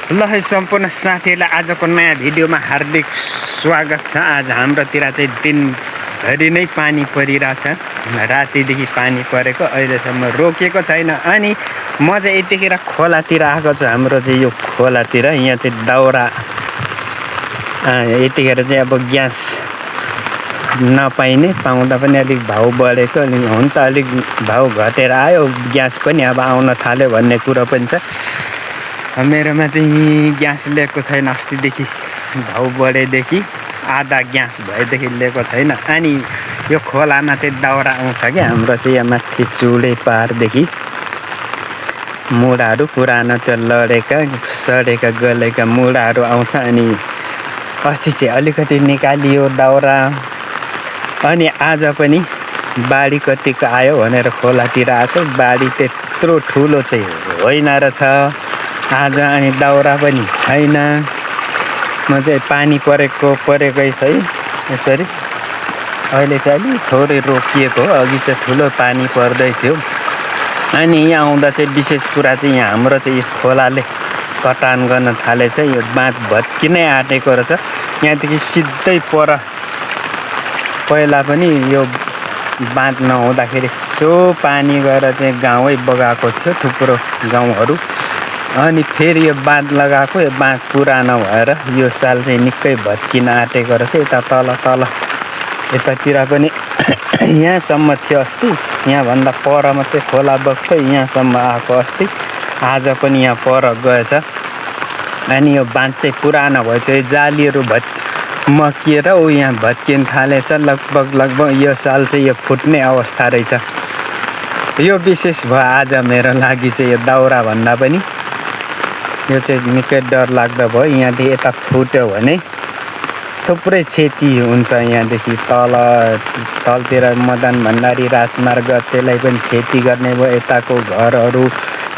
ल है सम्पूर्ण साथीहरूलाई आजको नयाँ भिडियोमा हार्दिक स्वागत छ। आज हाम्रोतिर चाहिँ दिनभरि नै पानी परिरहेछ। रातिदेखि पानी परेको अहिलेसम्म रोकेको छैन। अनि म चाहिँ यतिखेर खोलातिर आएको छु। हाम्रो चाहिँ यो खोलातिर यहाँ चाहिँ दाउरा यतिखेर चाहिँ अब ग्यास नपाइने, पाउँदा पनि अलिक भाउ बढेको, अनि हुन त अलिक भाउ घटेर आयो, ग्यास पनि अब आउन थाल्यो भन्ने कुरो पनि छ। मेरोमा चाहिँ ग्यास लिएको छैन, अस्तिदेखि भाउ बढेदेखि आधा ग्यास भएदेखि लिएको छैन। अनि यो खोलामा चाहिँ दाउरा आउँछ क्या हाम्रो चाहिँ यहाँ माथि चुडे पारदेखि मुढाहरू पुरानो त्यो लडेका सडेका गलेका मुढाहरू आउँछ। अनि अस्ति चाहिँ अलिकति निकालियो दाउरा। अनि आज पनि बाढी कतिको आयो भनेर खोलातिर आएको। बाढी त्यत्रो ठुलो चाहिँ होइन रहेछ आज। अनि दाउरा पनि छैन। म चाहिँ पानी परेकै छ है यसरी। अहिले चाहिँ अलिक थोरै रोकिएको हो, अघि चाहिँ ठुलो पानी पर्दै थियो। अनि यहाँ आउँदा चाहिँ विशेष कुरा चाहिँ यहाँ हाम्रो चाहिँ यो खोलाले कटान गर्न थालेछ। यो बाँध भत्किनै आँटेको रहेछ। यहाँदेखि सिधै पर पहिला पनि यो बाँध नहुँदाखेरि सो पानी गएर चाहिँ गाउँै बगाएको थियो थुप्रो गाउँहरू। अनि फेरि यो बाँध लगाएको, यो बाँध पुरानो भएर यो साल चाहिँ निकै भत्किन आँटेको रहेछ। यता तल यतातिर पनि यहाँसम्म थियो अस्ति, यहाँभन्दा पर मात्रै खोला बग्थ्यो, यहाँसम्म आएको अस्ति। आज पनि यहाँ पर गएछ। अनि यो बाँध चाहिँ पुरानो भएछ, यो जालीहरू मकिएर यहाँ भत्किन थालेछ। लगभग यो साल चाहिँ यो फुट्ने अवस्था रहेछ। यो विशेष भयो आज मेरो लागि चाहिँ। यो दाउरा भन्दा पनि यो चाहिँ निकै डर लाग्दो भयो। यहाँदेखि यता फुट्यो भने थुप्रै क्षति हुन्छ। यहाँदेखि तलतिर मदन भण्डारी राजमार्ग त्यसलाई पनि क्षति गर्ने भयो। यताको घरहरू,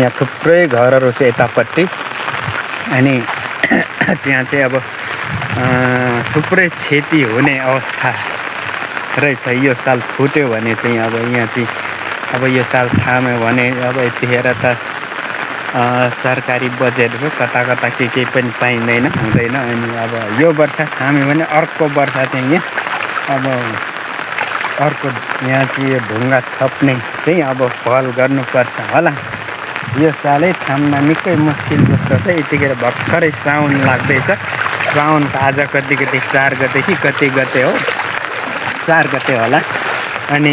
यहाँ थुप्रै घरहरू छ यतापट्टि। अनि त्यहाँ चाहिँ अब थुप्रै क्षति हुने अवस्था रहेछ। यो साल फुट्यो भने चाहिँ अब यहाँ चाहिँ अब यो साल थाम्यो भने अब यतिखेर त सरकारी बजेटहरू कता के पनि पाइँदैन, हुँदैन। अनि अब यो वर्ष थाम्यो भने अर्को वर्ष चाहिँ यहाँ अब अर्को यहाँ चाहिँ यो ढुङ्गा थप्ने चाहिँ अब पहल गर्नुपर्छ होला। यो सालै थाम्न निकै मुस्किल जस्तो छ। यतिखेर भर्खरै साउन लाग्दैछ। साउन त आज कति 4 गते कि कति गते हो, 4 गते होला। अनि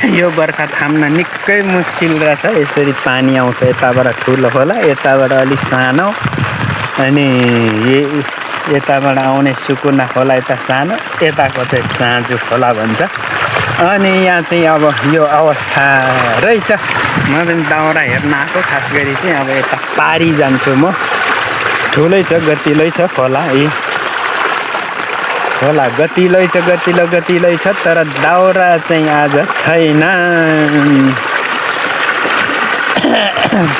यो बर्खा थाम्न निकै मुस्किल रहेछ। यसरी पानी आउँछ, यताबाट ठुलो खोला, यताबाट अलिक सानो। अनि यताबाट आउने सुकुना खोला यता सानो, यताको चाहिँ चाँजु खोला भन्छ। अनि यहाँ चाहिँ अब यो अवस्था रहेछ। म पनि दाउरा हेर्न आएको, खास गरी चाहिँ अब यता पारी जान्छु म। ठुलै छ, गतिलै छ खोला। खोला गतिलै छ, तर दाउरा चाहिँ आज छैन।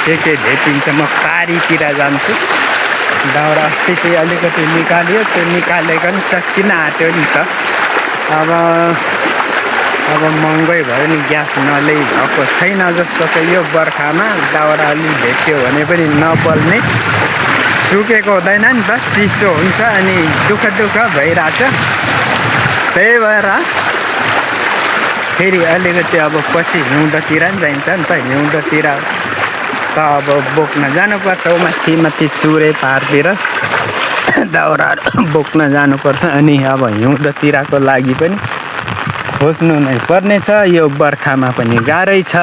के भेटिन्छ। म पारीतिर जान्छु। दाउरा अस्ति चाहिँ अलिकति निकाल्यो, त्यो निकालेको पनि सकिन आँट्यो नि त। अब महँगै भयो नि, ग्यास नलै भएको छैन जस्तो छ। यो बर्खामा दाउरा अलिक भेट्यो भने पनि नबल्ने, सुकेको हुँदैन नि त, चिसो हुन्छ। अनि दुःख भइरहेछ। त्यही भएर फेरि अलिकति अब पछि हिउँदोतिर नि जाइन्छ नि त। हिउँदोतिर त अब बोक्न जानुपर्छ, माथि चुरे पारतिर दाउराहरू बोक्न जानुपर्छ। अनि अब हिउँदोतिरको लागि पनि खोज्नु नै पर्नेछ। यो बर्खामा पनि गाह्रै छ।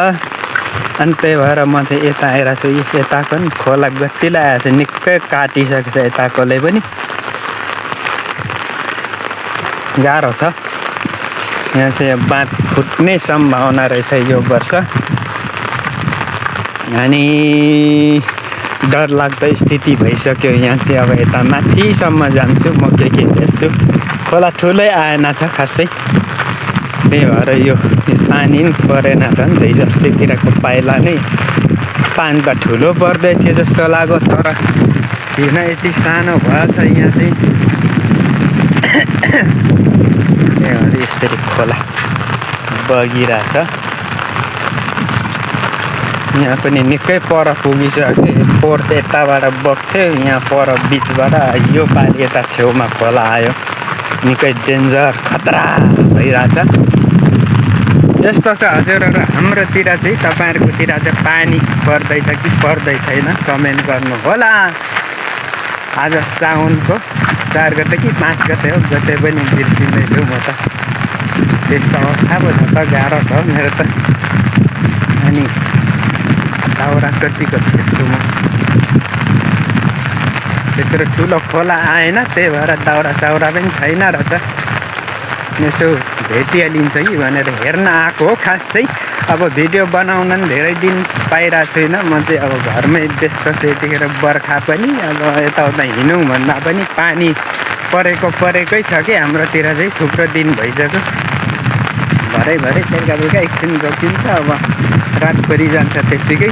अनि त्यही भएर म चाहिँ यता आएर छु। यताको नि खोला गतिलाई आएछ, निकै काटिसकेछ यताकोले पनि। गाह्रो छ। यहाँ चाहिँ बाँध फुट्ने सम्भावना रहेछ यो वर्ष। अनि डरलाग्दो स्थिति भइसक्यो। यहाँ चाहिँ अब यता माथिसम्म जान्छु म, के हेर्छु। खोला ठुलै आएन छ खासै। त्यही भएर यो पानी पनि परेन छ नि त। हिजोअस्तितिरको पाइला नै पानी त ठुलो पर्दै थियो जस्तो लाग्यो, तर किन यति सानो भएछ यहाँ चाहिँ। त्यही भएर यसरी खोला बगिरहेछ। यहाँ पनि निकै पर पुगिसके फोर्स यताबाट बग्थ्यो यहाँ पर बिचबाट यो पालि यता छेउमा खोला आयो निकै डेन्जर खतरा भइरहेछ यस्तो छ हजुरहरू हाम्रोतिर चाहिँ तपाईँहरूकोतिर चाहिँ पानी पर्दैछ कि पर्दै छैन कमेन्ट गर्नु होला आज साउनको 4 गते कि 5 गते हो जतै पनि बिर्सिँदैछु म त त्यस्तो अवस्था पो छ त गाह्रो छ मेरो त अनि दाउरा कतिको फेर्छु म त्यत्रो ठुलो खोला आएन त्यही भएर दाउरा साउरा पनि छैन रहेछ यसो भेटिहालिन्छ कि भनेर हेर्न आएको हो खास चाहिँ अब भिडियो बनाउन पनि धेरै दिन पाइरहेको छुइनँ म चाहिँ अब घरमै व्यस्त छु यतिखेर बर्खा पनि अब यताउता हिँडौँ भन्दा पनि पानी परेकै छ कि हाम्रोतिर चाहिँ थुप्रो दिन भइसक्यो भरै बेलुका एकछिन रोकिन्छ अब रात परिजान्छ त्यत्तिकै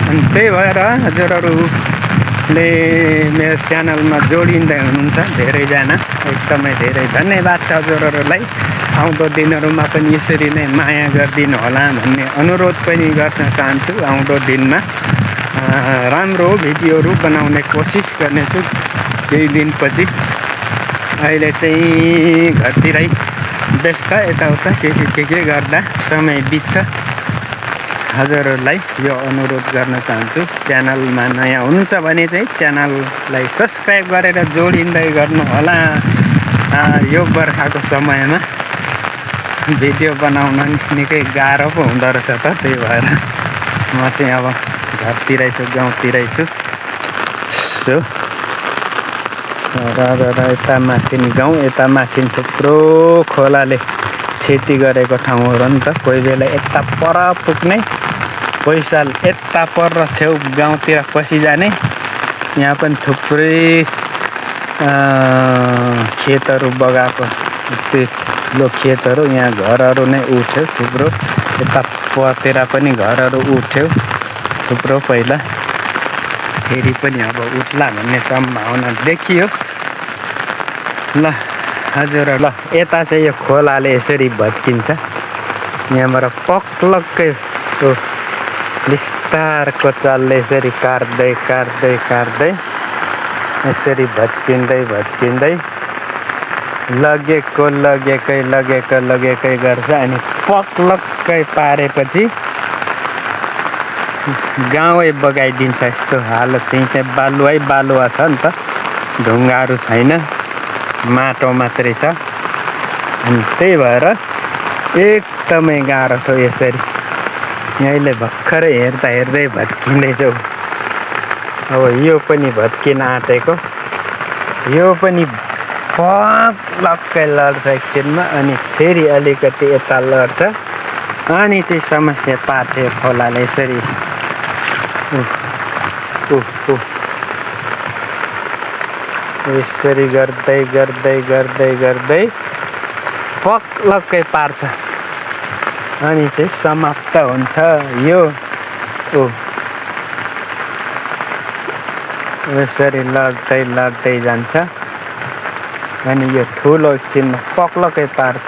अनि त्यही भएर हजुरहरूले मेरो च्यानलमा जोडिँदै हुनुहुन्छ धेरैजना एकदमै धेरै धन्यवाद छ हजुरहरूलाई आउँदो दिनहरूमा पनि यसरी नै माया गरिदिनु होला भन्ने अनुरोध पनि गर्न चाहन्छु आउँदो दिनमा राम्रो भिडियोहरू बनाउने कोसिस गर्नेछु केही दिनपछि अहिले चाहिँ घरतिरै व्यस्त यताउता के गर्दा समय बित्छ हजुरहरूलाई यो अनुरोध गर्न चाहन्छु च्यानलमा नयाँ हुनुहुन्छ भने चाहिँ च्यानललाई सब्सक्राइब गरेर जोडिँदै गर्नु होला यो बर्खाको समयमा भिडियो बनाउन निकै गाह्रो पो हुँदो रहेछ त त्यही भएर म चाहिँ अब घरतिरै छु गाउँतिरै छु सो र यता माथि गाउँ यता माथि थुप्रो खोलाले क्षति गरेको ठाउँहरू नि त कोही बेला यता पर पुग्ने कोही साल यता पर छेउ गाउँतिर पसिजाने यहाँ पनि थुप्रै खेतहरू बगाएको ठुलो खेतहरू यहाँ घरहरू नै उठ्यो थुप्रो यता पतिर पनि घरहरू उठ्यो थुप्रो पहिला फेरि पनि अब उठ्ला भन्ने सम्भावना देखियो ल हजुर ल यता चाहिँ यो खोलाले यसरी भत्किन्छ यहाँबाट पक्लक्कै बिस्तारको चालले यसरी काट्दै यसरी भत्किँदै लगेकै गर्छ अनि पक्लक्कै पारेपछि गाउँै बगाइदिन्छ यस्तो हालत चाहिँ बालुवा छ नि त ढुङ्गाहरू छैन माटो मात्रै छ अनि त्यही भएर एकदमै गाह्रो छ यसरी यहीँले भर्खरै हेर्दै भत्किँदैछौ अब यो पनि भत्किन आँटेको यो पनि पक्लक्कै लड्छ एकछिनमा अनि फेरि अलिकति यता लड्छ अनि चाहिँ समस्या पार्छ यो खोलाले यसरी यसरी गर्दै पक्लक्कै पार्छ अनि चाहिँ समाप्त हुन्छ यो यसरी लड्दै जान्छ अनि यो ठुलो एकछिनमा पक्लक्कै पार्छ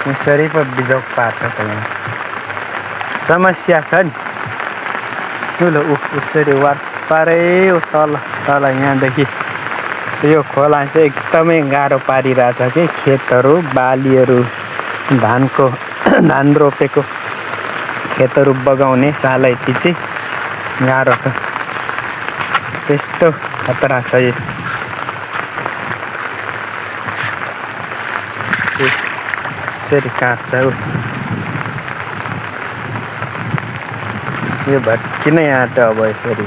यसरी पो बिजोग पार्छ त यहाँ समस्या छ नि ठुलो यसरी पारै तल यहाँदेखि यो खोला चाहिँ एकदमै गाह्रो पारिरहेछ कि खेतहरू बालीहरू धान रोपेको खेतहरू बगाउने सालै पछि गाह्रो छ त्यस्तो खतरा छ यसरी काट्छ यो भत्किनै आँट्यो अब यसरी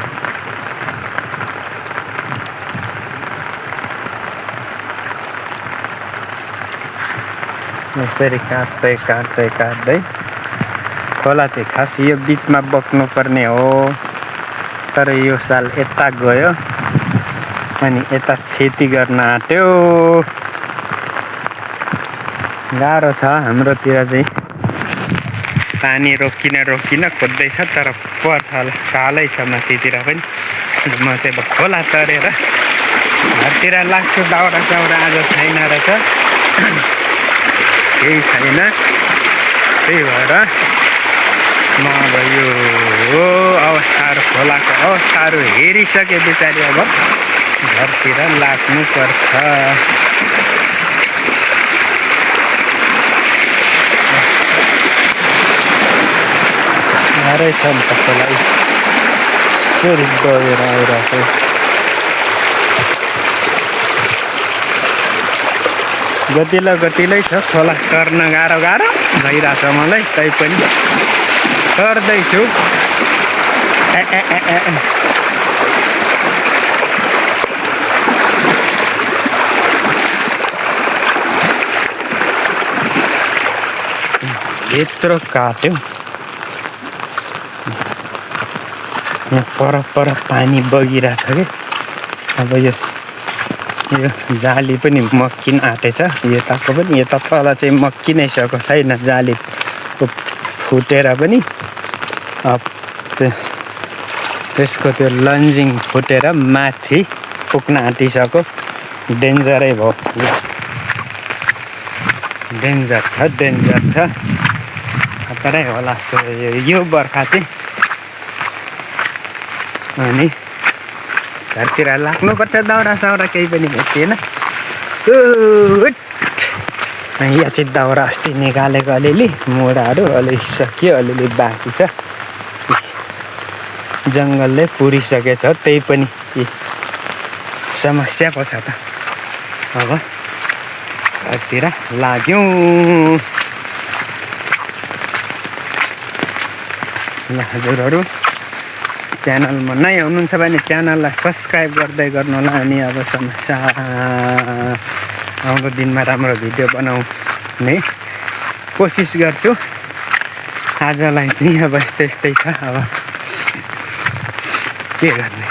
काट्दै खोला चाहिँ खास यो बिचमा बग्नुपर्ने हो तर यो साल यता गयो अनि यता क्षति गर्न आँट्यो गाह्रो छ हाम्रोतिर चाहिँ पानी रोकिन खोज्दैछ तर पर्छ होला कालै छ माथितिर पनि म चाहिँ अब खोला तरेर घरतिर लाग्छु दाउरा साउरा आज छैन रहेछ केही छैन त्यही भएर नभयो अवस्थाहरू खोलाको अवस्थाहरू हेरिसके पछाडि अब घरतिर लाग्नुपर्छ। गाह्रै छ नि त खोला यसरी बगेर आइरहेको छ। गतिलै छ खोला तर्न गाह्रो भइरहेछ मलाई, तैपनि तर्दैछु। यत्रो काट्यो, यहाँ पर पानी बगिरहेछ कि। अब यो जाली पनि मक्किन आँटेछ, यताको पनि। यता तल चाहिँ मक्किनै सकेको छैन, जाली फुटेर पनि। अब त्यसको त्यो लन्जिङ फुटेर माथि पुग्न आँटिसक्यो। डेन्जरै भयो, डेन्जर छ। खतरै होला यो बर्खा चाहिँ। अनि घरतिर लाग्नुपर्छ, दाउरा साउरा केही पनि भेटिएन। यहाँ चाहिँ दाउरा अस्ति निकालेको अलिअलि, मुढाहरू अलिअलि सकियो, अलिअलि बाँकी छ। जङ्गलले पुरिसकेछ, त्यही पनि समस्या पो छ त। अब घरतिर लाग्यौँ। हजुरहरू च्यानलमा नयाँ हुनुहुन्छ भने च्यानललाई सब्सक्राइब गर्दै गर्नु होला। अनि अब समस्या आउँदो दिनमा राम्रो भिडियो बनाउने कोसिस गर्छु। आजलाई चाहिँ अब यस्तै छ, अब के गर्ने।